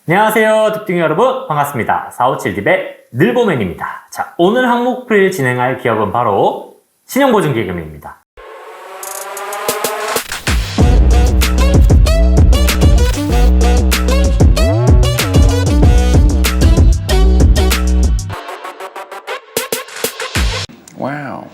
안녕하세요, 득등이 여러분. 반갑습니다. 457딥의 늘보맨입니다. 자, 오늘 항목풀이를 진행할 기업은 바로 신용보증기금입니다. 와우.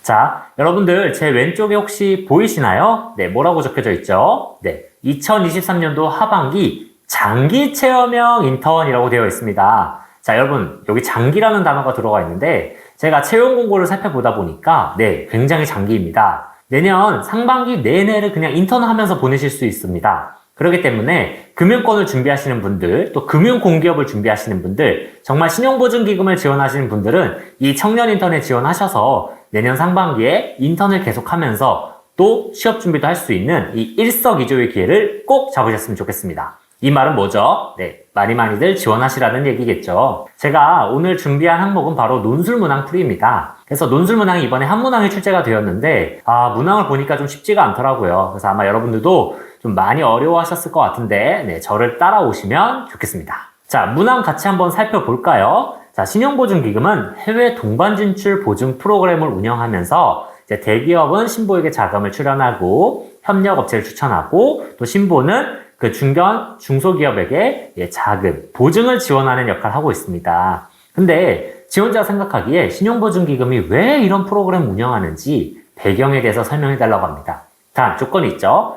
자, 여러분들 제 왼쪽에 혹시 보이시나요? 네, 뭐라고 적혀져 있죠? 네, 2023년도 하반기 장기 체험형 인턴이라고 되어 있습니다. 자, 여러분, 여기 장기라는 단어가 들어가 있는데 제가 채용 공고를 살펴보다 보니까 네, 굉장히 장기입니다. 내년 상반기 내내를 그냥 인턴하면서 보내실 수 있습니다. 그렇기 때문에 금융권을 준비하시는 분들, 또 금융공기업을 준비하시는 분들, 정말 신용보증기금을 지원하시는 분들은 이 청년 인턴에 지원하셔서 내년 상반기에 인턴을 계속하면서 또 취업 준비도 할 수 있는 이 일석이조의 기회를 꼭 잡으셨으면 좋겠습니다. 이 말은 뭐죠? 네, 많이들 지원하시라는 얘기겠죠. 제가 오늘 준비한 항목은 바로 논술문항풀이입니다. 그래서 논술문항이 이번에 한 문항이 출제가 되었는데 문항을 보니까 좀 쉽지가 않더라고요. 그래서 아마 여러분들도 좀 많이 어려워하셨을 것 같은데 네, 저를 따라오시면 좋겠습니다. 자, 문항 같이 한번 살펴볼까요? 자, 신용보증기금은 해외 동반 진출 보증 프로그램을 운영하면서 이제 대기업은 신보에게 자금을 출연하고 협력업체를 추천하고 또 신보는 그 중소기업에게 자금, 보증을 지원하는 역할을 하고 있습니다. 근데 지원자가 생각하기에 신용보증기금이 왜 이런 프로그램을 운영하는지 배경에 대해서 설명해 달라고 합니다. 단, 조건이 있죠.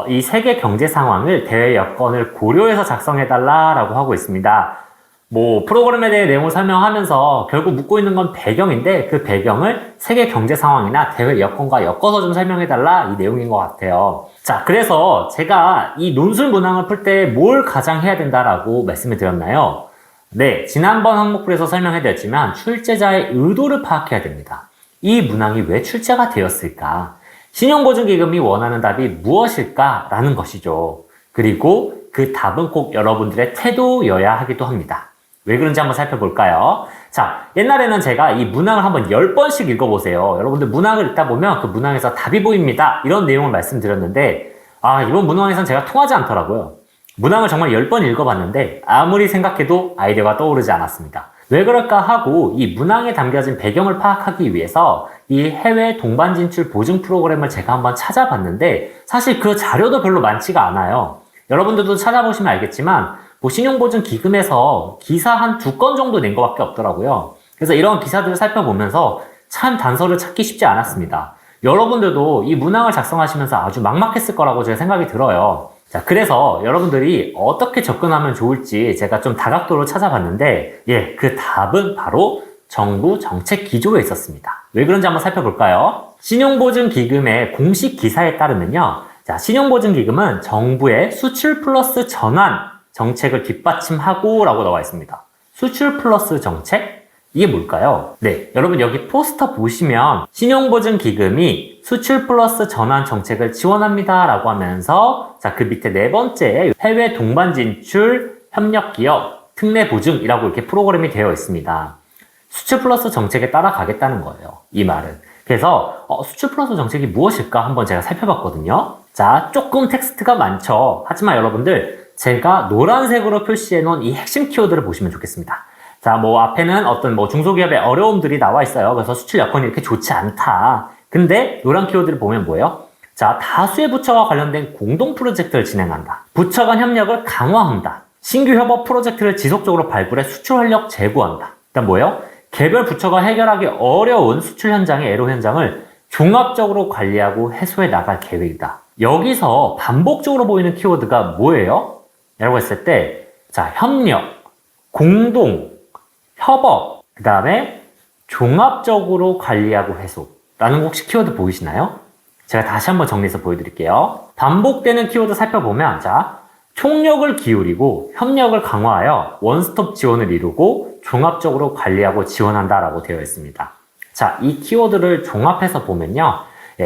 이 세계 경제 상황을 대외 여건을 고려해서 작성해 달라라고 하고 있습니다. 프로그램에 대해 내용을 설명하면서 결국 묻고 있는 건 배경인데 그 배경을 세계 경제 상황이나 대외 여건과 엮어서 좀 설명해달라 이 내용인 것 같아요. 자, 그래서 제가 이 논술 문항을 풀 때 뭘 가장 해야 된다라고 말씀을 드렸나요? 네, 지난번 항목풀에서 설명해드렸지만 출제자의 의도를 파악해야 됩니다. 이 문항이 왜 출제가 되었을까? 신용보증기금이 원하는 답이 무엇일까라는 것이죠. 그리고 그 답은 꼭 여러분들의 태도여야 하기도 합니다. 왜 그런지 한번 살펴볼까요? 자, 옛날에는 제가 이 문항을 한번 10번씩 읽어보세요. 여러분들 문항을 읽다 보면 그 문항에서 답이 보입니다. 이런 내용을 말씀드렸는데 이번 문항에서는 제가 통하지 않더라고요. 문항을 정말 10번 읽어봤는데 아무리 생각해도 아이디어가 떠오르지 않았습니다. 왜 그럴까 하고 이 문항에 담겨진 배경을 파악하기 위해서 이 해외 동반 진출 보증 프로그램을 제가 한번 찾아봤는데 사실 그 자료도 별로 많지가 않아요. 여러분들도 찾아보시면 알겠지만 신용보증기금에서 기사 한 2건 정도 낸 것밖에 없더라고요. 그래서 이런 기사들을 살펴보면서 참 단서를 찾기 쉽지 않았습니다. 여러분들도 이 문항을 작성하시면서 아주 막막했을 거라고 제 생각이 들어요. 자, 그래서 여러분들이 어떻게 접근하면 좋을지 제가 좀 다각도로 찾아봤는데 그 답은 바로 정부 정책 기조에 있었습니다. 왜 그런지 한번 살펴볼까요? 신용보증기금의 공식 기사에 따르면요. 자, 신용보증기금은 정부의 수출 플러스 전환 정책을 뒷받침하고 라고 나와 있습니다. 수출 플러스 정책? 이게 뭘까요? 네, 여러분 여기 포스터 보시면 신용보증기금이 수출 플러스 전환 정책을 지원합니다 라고 하면서 자, 그 밑에 네 번째 해외 동반 진출 협력기업 특례보증이라고 이렇게 프로그램이 되어 있습니다. 수출 플러스 정책에 따라가겠다는 거예요. 이 말은. 그래서 수출 플러스 정책이 무엇일까 한번 제가 살펴봤거든요. 자, 조금 텍스트가 많죠. 하지만 여러분들 제가 노란색으로 표시해 놓은 이 핵심 키워드를 보시면 좋겠습니다. 자, 앞에는 어떤 중소기업의 어려움들이 나와 있어요. 그래서 수출 여건이 이렇게 좋지 않다. 근데 노란 키워드를 보면 뭐예요? 자, 다수의 부처와 관련된 공동 프로젝트를 진행한다. 부처 간 협력을 강화한다. 신규 협업 프로젝트를 지속적으로 발굴해 수출 활력 제고한다. 그다음 뭐예요? 개별 부처가 해결하기 어려운 수출 현장의 애로 현장을 종합적으로 관리하고 해소해 나갈 계획이다. 여기서 반복적으로 보이는 키워드가 뭐예요? 라고 했을 때, 자, 협력, 공동, 협업, 그 다음에 종합적으로 관리하고 해소라는 혹시 키워드 보이시나요? 제가 다시 한번 정리해서 보여드릴게요. 반복되는 키워드 살펴보면, 자, 총력을 기울이고 협력을 강화하여 원스톱 지원을 이루고 종합적으로 관리하고 지원한다라고 되어 있습니다. 자, 이 키워드를 종합해서 보면요.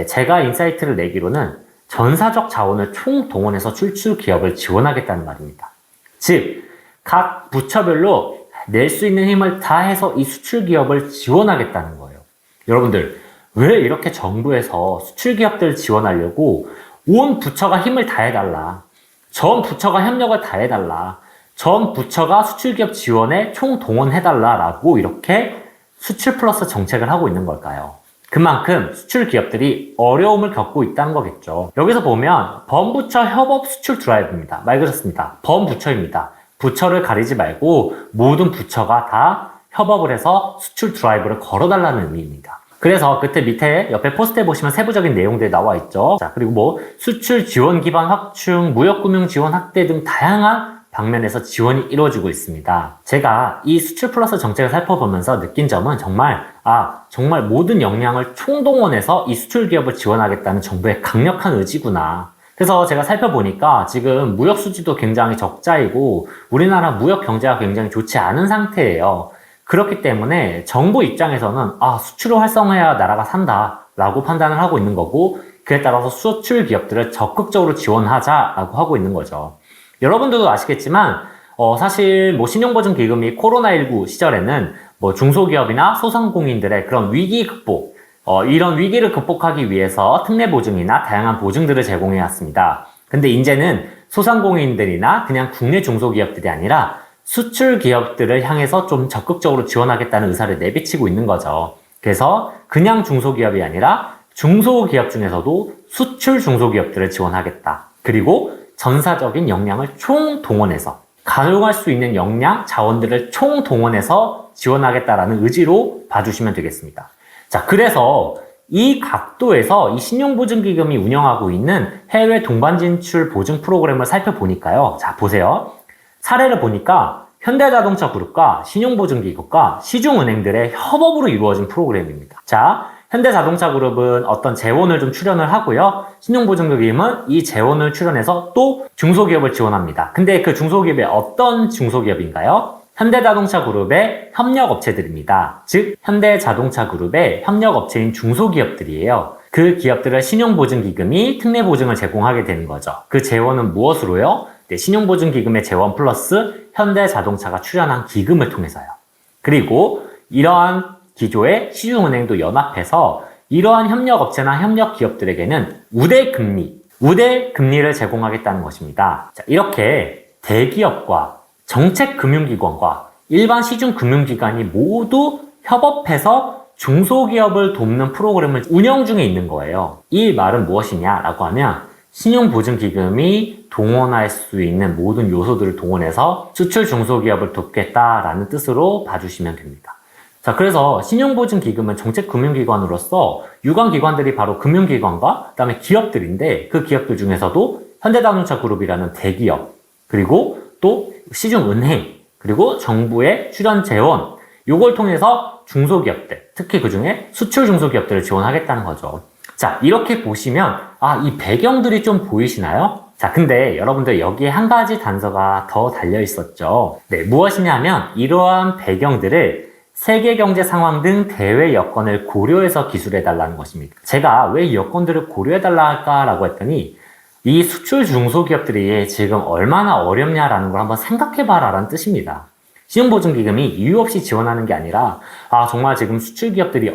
제가 인사이트를 내기로는 전사적 자원을 총동원해서 출출 기업을 지원하겠다는 말입니다. 즉, 각 부처별로 낼 수 있는 힘을 다해서 이 수출 기업을 지원하겠다는 거예요. 여러분들, 왜 이렇게 정부에서 수출 기업들을 지원하려고 온 부처가 힘을 다해달라. 전 부처가 협력을 다해달라. 전 부처가 수출기업 지원에 총동원해달라라고 이렇게 수출 플러스 정책을 하고 있는 걸까요? 그만큼 수출 기업들이 어려움을 겪고 있다는 거겠죠. 여기서 보면 범부처 협업 수출 드라이브입니다. 말 그렇습니다. 범부처입니다. 부처를 가리지 말고 모든 부처가 다 협업을 해서 수출 드라이브를 걸어달라는 의미입니다. 그래서 그때 밑에 옆에 포스트에 보시면 세부적인 내용들이 나와 있죠. 자, 그리고 뭐 수출 지원 기반 확충, 무역금융 지원 확대 등 다양한 방면에서 지원이 이루어지고 있습니다. 제가 이 수출 플러스 정책을 살펴보면서 느낀 점은 정말 모든 역량을 총동원해서 이 수출 기업을 지원하겠다는 정부의 강력한 의지구나. 그래서 제가 살펴보니까 지금 무역 수지도 굉장히 적자이고 우리나라 무역 경제가 굉장히 좋지 않은 상태예요. 그렇기 때문에 정부 입장에서는 수출을 활성화해야 나라가 산다라고 판단을 하고 있는 거고, 그에 따라서 수출 기업들을 적극적으로 지원하자라고 하고 있는 거죠. 여러분들도 아시겠지만 사실 신용보증기금이 코로나19 시절에는 중소기업이나 소상공인들의 그런 위기 극복, 이런 위기를 극복하기 위해서 특례보증이나 다양한 보증들을 제공해 왔습니다. 근데 이제는 소상공인들이나 그냥 국내 중소기업들이 아니라 수출 기업들을 향해서 좀 적극적으로 지원하겠다는 의사를 내비치고 있는 거죠. 그래서 그냥 중소기업이 아니라 중소기업 중에서도 수출 중소기업들을 지원하겠다. 그리고 전사적인 역량을 총동원해서 가용할 수 있는 역량, 자원들을 총동원해서 지원하겠다라는 의지로 봐주시면 되겠습니다. 자, 그래서 이 각도에서 이 신용보증기금이 운영하고 있는 해외 동반 진출 보증 프로그램을 살펴보니까요. 자, 보세요. 사례를 보니까 현대자동차 그룹과 신용보증기금과 시중은행들의 협업으로 이루어진 프로그램입니다. 자, 현대자동차 그룹은 어떤 재원을 좀 출연을 하고요. 신용보증기금은 이 재원을 출연해서 또 중소기업을 지원합니다. 근데 그 중소기업이 어떤 중소기업인가요? 현대자동차 그룹의 협력업체들입니다. 즉, 현대자동차 그룹의 협력업체인 중소기업들이에요. 그 기업들을 신용보증기금이 특례보증을 제공하게 되는 거죠. 그 재원은 무엇으로요? 신용보증기금의 재원 플러스 현대자동차가 출연한 기금을 통해서요. 그리고 이러한 기조에 시중은행도 연합해서 이러한 협력업체나 협력기업들에게는 우대금리를 제공하겠다는 것입니다. 자, 이렇게 대기업과 정책금융기관과 일반 시중금융기관이 모두 협업해서 중소기업을 돕는 프로그램을 운영 중에 있는 거예요. 이 말은 무엇이냐라고 하면 신용보증기금이 동원할 수 있는 모든 요소들을 동원해서 수출 중소기업을 돕겠다라는 뜻으로 봐주시면 됩니다. 자, 그래서 신용보증기금은 정책금융기관으로서 유관기관들이 바로 금융기관과 그다음에 기업들인데, 그 기업들 중에서도 현대자동차 그룹이라는 대기업, 그리고 또 시중은행, 그리고 정부의 출연 재원, 요걸 통해서 중소기업들, 특히 그 중에 수출 중소기업들을 지원하겠다는 거죠. 자, 이렇게 보시면 이 배경들이 좀 보이시나요? 자, 근데 여러분들 여기에 한 가지 단서가 더 달려 있었죠. 네, 무엇이냐면 이러한 배경들을 세계 경제 상황 등 대외 여건을 고려해서 기술해달라는 것입니다. 제가 왜 이 여건들을 고려해달라 할까라고 했더니 이 수출 중소기업들이 지금 얼마나 어렵냐라는 걸 한번 생각해봐라 라는 뜻입니다. 신용보증기금이 이유 없이 지원하는 게 아니라 정말 지금 수출기업들이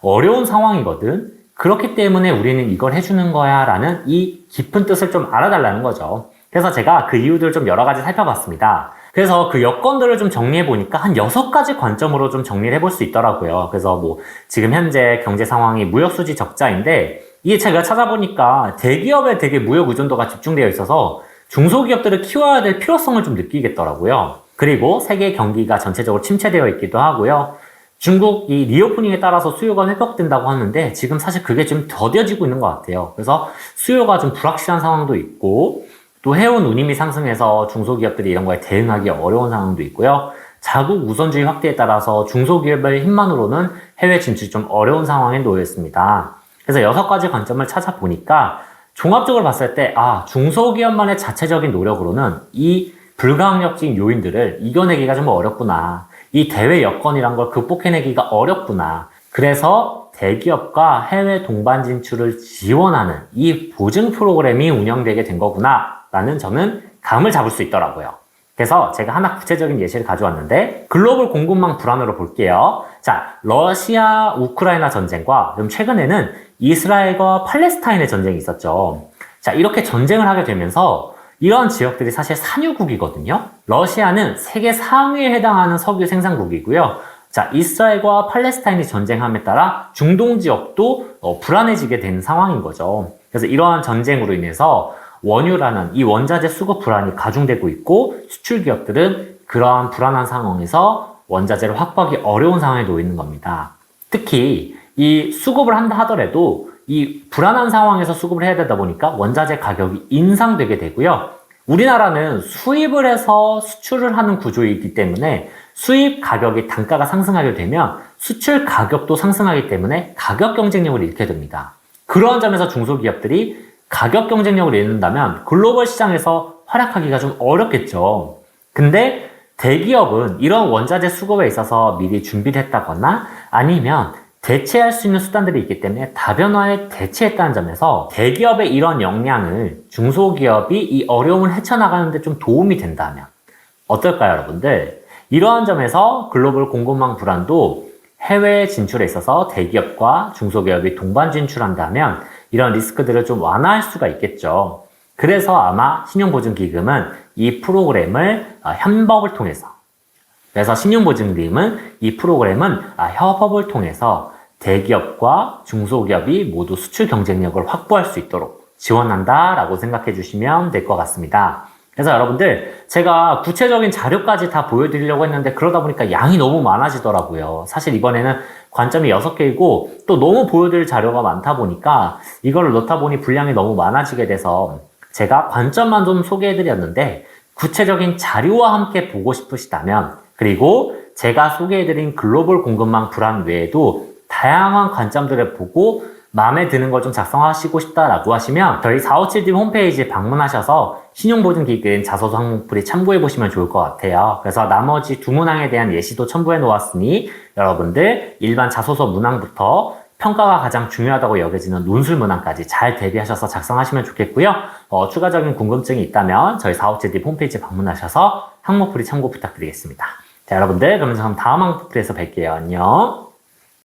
어려운 상황이거든. 그렇기 때문에 우리는 이걸 해주는 거야 라는 이 깊은 뜻을 좀 알아달라는 거죠. 그래서 제가 그 이유들을 좀 여러 가지 살펴봤습니다. 그래서 그 여건들을 좀 정리해 보니까 한 6가지 관점으로 좀 정리를 해볼 수 있더라고요. 그래서 지금 현재 경제 상황이 무역수지 적자인데, 이게 제가 찾아보니까 대기업에 되게 무역 의존도가 집중되어 있어서 중소기업들을 키워야 될 필요성을 좀 느끼겠더라고요. 그리고 세계 경기가 전체적으로 침체되어 있기도 하고요. 중국 이 리오프닝에 따라서 수요가 회복된다고 하는데 지금 사실 그게 좀 더뎌지고 있는 것 같아요. 그래서 수요가 좀 불확실한 상황도 있고, 또 해운 운임이 상승해서 중소기업들이 이런 거에 대응하기 어려운 상황도 있고요. 자국 우선주의 확대에 따라서 중소기업의 힘만으로는 해외 진출이 좀 어려운 상황에 놓여 있습니다. 그래서 6가지 관점을 찾아보니까 종합적으로 봤을 때 중소기업만의 자체적인 노력으로는 이 불가항력적인 요인들을 이겨내기가 좀 어렵구나. 이 대외 여건이란 걸 극복해내기가 어렵구나. 그래서 대기업과 해외 동반 진출을 지원하는 이 보증 프로그램이 운영되게 된 거구나 라는 저는 감을 잡을 수 있더라고요. 그래서 제가 하나 구체적인 예시를 가져왔는데 글로벌 공급망 불안으로 볼게요. 자, 러시아 우크라이나 전쟁과 좀 최근에는 이스라엘과 팔레스타인의 전쟁이 있었죠. 자, 이렇게 전쟁을 하게 되면서 이런 지역들이 사실 산유국이거든요. 러시아는 세계 상위에 해당하는 석유 생산국이고요. 자, 이스라엘과 팔레스타인이 전쟁함에 따라 중동 지역도 불안해지게 된 상황인 거죠. 그래서 이러한 전쟁으로 인해서 원유라는 이 원자재 수급 불안이 가중되고 있고 수출 기업들은 그러한 불안한 상황에서 원자재를 확보하기 어려운 상황에 놓여 있는 겁니다. 특히 이 수급을 한다 하더라도 이 불안한 상황에서 수급을 해야 되다 보니까 원자재 가격이 인상되게 되고요. 우리나라는 수입을 해서 수출을 하는 구조이기 때문에 수입 가격이 단가가 상승하게 되면 수출 가격도 상승하기 때문에 가격 경쟁력을 잃게 됩니다. 그런 점에서 중소기업들이 가격 경쟁력을 잃는다면 글로벌 시장에서 활약하기가 좀 어렵겠죠. 근데 대기업은 이런 원자재 수급에 있어서 미리 준비를 했다거나 아니면 대체할 수 있는 수단들이 있기 때문에 다변화에 대체했다는 점에서 대기업의 이런 역량을 중소기업이 이 어려움을 헤쳐나가는 데 좀 도움이 된다면 어떨까요, 여러분들? 이러한 점에서 글로벌 공급망 불안도 해외 진출에 있어서 대기업과 중소기업이 동반 진출한다면 이런 리스크들을 좀 완화할 수가 있겠죠. 그래서 아마 신용보증기금은 이 프로그램을 협업을 통해서 그래서 신용보증기금은 이 프로그램은 협업을 통해서 대기업과 중소기업이 모두 수출 경쟁력을 확보할 수 있도록 지원한다라고 생각해 주시면 될 것 같습니다. 그래서 여러분들 제가 구체적인 자료까지 다 보여드리려고 했는데 그러다 보니까 양이 너무 많아지더라고요. 사실 이번에는 관점이 6개이고 또 너무 보여드릴 자료가 많다 보니까 이거를 넣다 보니 분량이 너무 많아지게 돼서 제가 관점만 좀 소개해드렸는데 구체적인 자료와 함께 보고 싶으시다면 그리고 제가 소개해드린 글로벌 공급망 불안 외에도 다양한 관점들을 보고 마음에 드는 걸 좀 작성하시고 싶다라고 하시면 저희 457팀 홈페이지 방문하셔서 신용보증기금 자소서 항목풀이 참고해 보시면 좋을 것 같아요. 그래서 나머지 두 문항에 대한 예시도 첨부해 놓았으니 여러분들 일반 자소서 문항부터 평가가 가장 중요하다고 여겨지는 논술 문항까지 잘 대비하셔서 작성하시면 좋겠고요. 추가적인 궁금증이 있다면 저희 457팀 홈페이지 방문하셔서 항목풀이 참고 부탁드리겠습니다. 자, 여러분들 그러면 다음 항목풀이에서 뵐게요. 안녕.